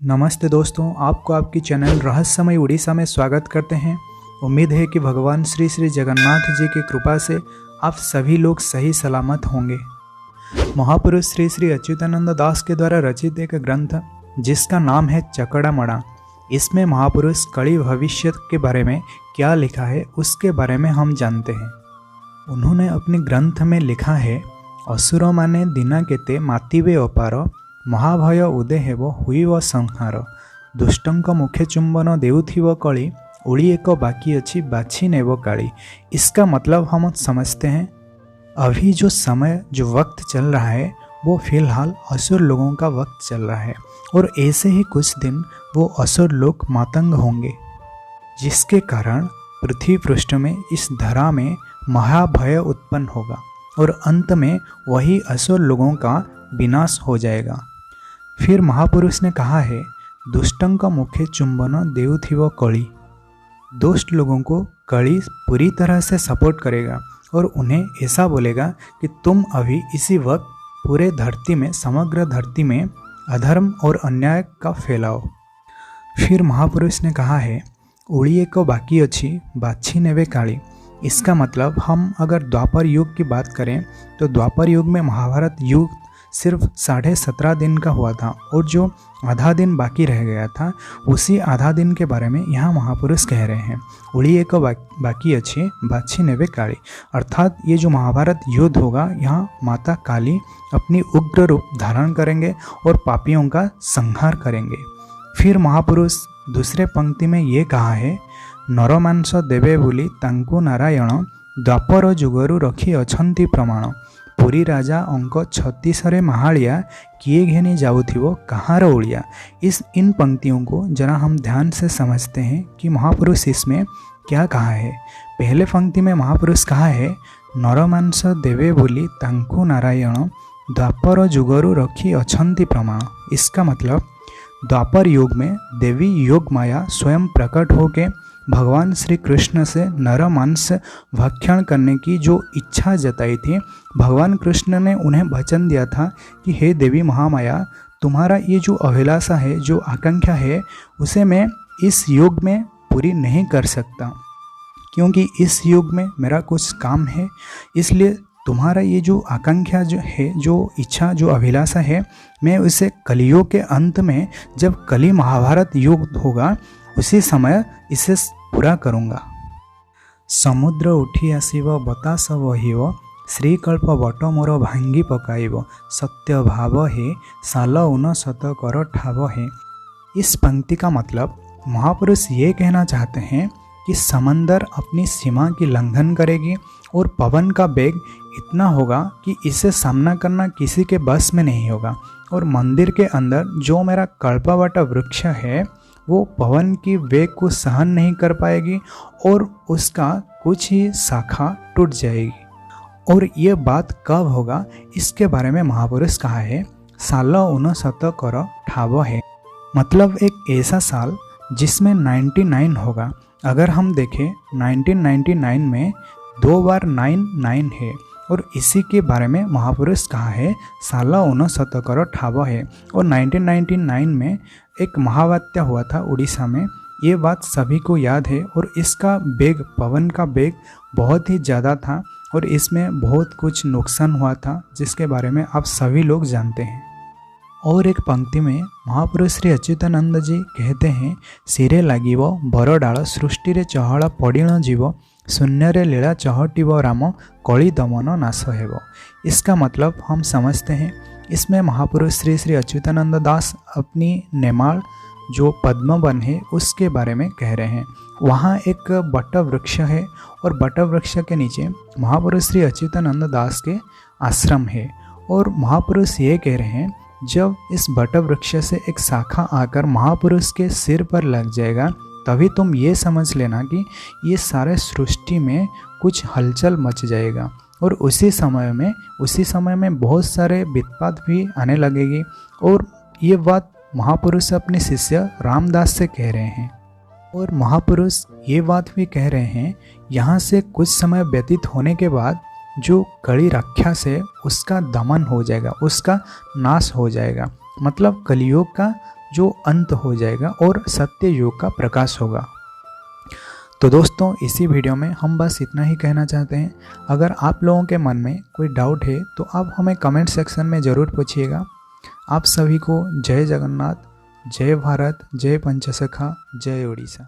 नमस्ते दोस्तों, आपको आपकी चैनल रहस्यमय उड़ीसा में स्वागत करते हैं। उम्मीद है कि भगवान श्री श्री जगन्नाथ जी की कृपा से आप सभी लोग सही सलामत होंगे। महापुरुष श्री श्री अच्युतानंद दास के द्वारा रचित एक ग्रंथ जिसका नाम है चकड़ामणा, इसमें महापुरुष कली भविष्य के बारे में क्या लिखा है उसके बारे में हम जानते हैं। उन्होंने अपने ग्रंथ में लिखा है, असुर माने दिना केते मातिबे अपार, महाभय उदे हेब हुईव संहार, दुष्टंक मुखे चुंबन देउथिव कली, उड़ी एक बाकी अच्छी बाछी नेब काली। इसका मतलब हम समझते हैं, अभी जो समय जो वक्त चल रहा है वो फिलहाल असुर लोगों का वक्त चल रहा है और ऐसे ही कुछ दिन वो असुर लोग मातंग होंगे, जिसके कारण पृथ्वी पृष्ठ में इस धरा में महाभय उत्पन्न होगा और अंत में वही असुर लोगों का विनाश हो जाएगा। फिर महापुरुष ने कहा है, दुष्टंक मुखे चुंबन देउथिव कली। दुष्ट लोगों को कली पूरी तरह से सपोर्ट करेगा और उन्हें ऐसा बोलेगा कि तुम अभी इसी वक्त पूरे धरती में, समग्र धरती में अधर्म और अन्याय का फैलाओ। फिर महापुरुष ने कहा है, उड़िए को बाकी अच्छी बाछी नेवे काली। इसका मतलब हम अगर द्वापर युग की बात करें तो द्वापर युग में महाभारत युग सिर्फ 17.5 दिन का हुआ था और जो आधा दिन बाकी रह गया था उसी आधा दिन के बारे में यहाँ महापुरुष कह रहे हैं। उड़िए को बाकी अच्छी बाछी नेवे काली, अर्थात ये जो महाभारत युद्ध होगा यहाँ माता काली अपनी उग्र रूप धारण करेंगे और पापियों का संहार करेंगे। फिर महापुरुष दूसरे पंक्ति में ये कहा है, नरमांस देवे बोली तांकु नारायण, द्वापर जुगरु रखी अछंती प्रमाण, पुरी राजा अंक 36 महालिया, किए घेनी जाऊथिवो कहाँ ओलिया। इन पंक्तियों को जरा हम ध्यान से समझते हैं कि महापुरुष इसमें क्या कहा है। पहले पंक्ति में महापुरुष कहा है, नरमांस देवे बोली तांकु नारायण, द्वापर जुगरु रखी अछंती प्रमाण। इसका मतलब द्वापर युग में देवी योग माया स्वयं प्रकट होके भगवान श्री कृष्ण से नर मांस भक्षण करने की जो इच्छा जताई थी, भगवान कृष्ण ने उन्हें वचन दिया था कि हे देवी महामाया, तुम्हारा ये जो अभिलाषा है, जो आकांक्षा है, उसे मैं इस युग में पूरी नहीं कर सकता, क्योंकि इस युग में मेरा कुछ काम है। इसलिए तुम्हारा ये जो आकांक्षा जो है, जो इच्छा, जो अभिलाषा है, मैं उसे कलियुग के अंत में जब कली महाभारत युग होगा उसी समय इसे पूरा करूँगा। समुद्र उठी आसिब बतास बहिब, श्रीकल्प बट मोर भांगी पकाइब, सत्य भाव हे साल उन शत कर ठाव है। इस पंक्ति का मतलब महापुरुष ये कहना चाहते हैं कि समंदर अपनी सीमा की लंघन करेगी और पवन का वेग इतना होगा कि इसे सामना करना किसी के बस में नहीं होगा, और मंदिर के अंदर जो मेरा कल्पवट वृक्ष है वो पवन की वेग को सहन नहीं कर पाएगी और उसका कुछ ही शाखा टूट जाएगी। और ये बात कब होगा इसके बारे में महापुरुष कहा है, साल उन शत कर ठाव है। मतलब एक ऐसा साल जिसमें 99 होगा। अगर हम देखें 1999 में 2 बार 99 है और इसी के बारे में महापुरुष कहा है, साल उन शत कर ठाव है। और 1999 में एक महावात्या हुआ था उड़ीसा में, ये बात सभी को याद है, और इसका वेग, पवन का वेग बहुत ही ज़्यादा था और इसमें बहुत कुछ नुकसान हुआ था जिसके बारे में आप सभी लोग जानते हैं। और एक पंक्ति में महापुरुष श्री अच्युतानंद जी कहते हैं, सिरे लागिब बर डाल सृष्टि रे चहल पड़िण जीव, शून्य रे लीला चहटिब राम, कली दमन नाश हेब। इसका मतलब हम समझते हैं, इसमें महापुरुष श्री श्री अच्युतानंद दास अपनी नेमाल जो पद्मवन है उसके बारे में कह रहे हैं। वहाँ एक बट वृक्ष है और बट वृक्ष के नीचे महापुरुष श्री अच्युतानंद दास के आश्रम है, और महापुरुष ये कह रहे हैं, जब इस बट वृक्ष से एक शाखा आकर महापुरुष के सिर पर लग जाएगा तभी तुम ये समझ लेना कि ये सारे सृष्टि में कुछ हलचल मच जाएगा, और उसी समय में बहुत सारे विपद भी आने लगेगी। और ये बात महापुरुष अपने शिष्य रामदास से कह रहे हैं, और महापुरुष ये बात भी कह रहे हैं, यहाँ से कुछ समय व्यतीत होने के बाद जो कड़ी राक्षस है उसका दमन हो जाएगा, उसका नाश हो जाएगा। मतलब कलियुग का जो अंत हो जाएगा और सत्य युग का प्रकाश होगा। तो दोस्तों, इसी वीडियो में हम बस इतना ही कहना चाहते हैं। अगर आप लोगों के मन में कोई डाउट है तो आप हमें कमेंट सेक्शन में ज़रूर पूछिएगा। आप सभी को जय जगन्नाथ, जय भारत, जय पंचसखा, जय उड़ीसा।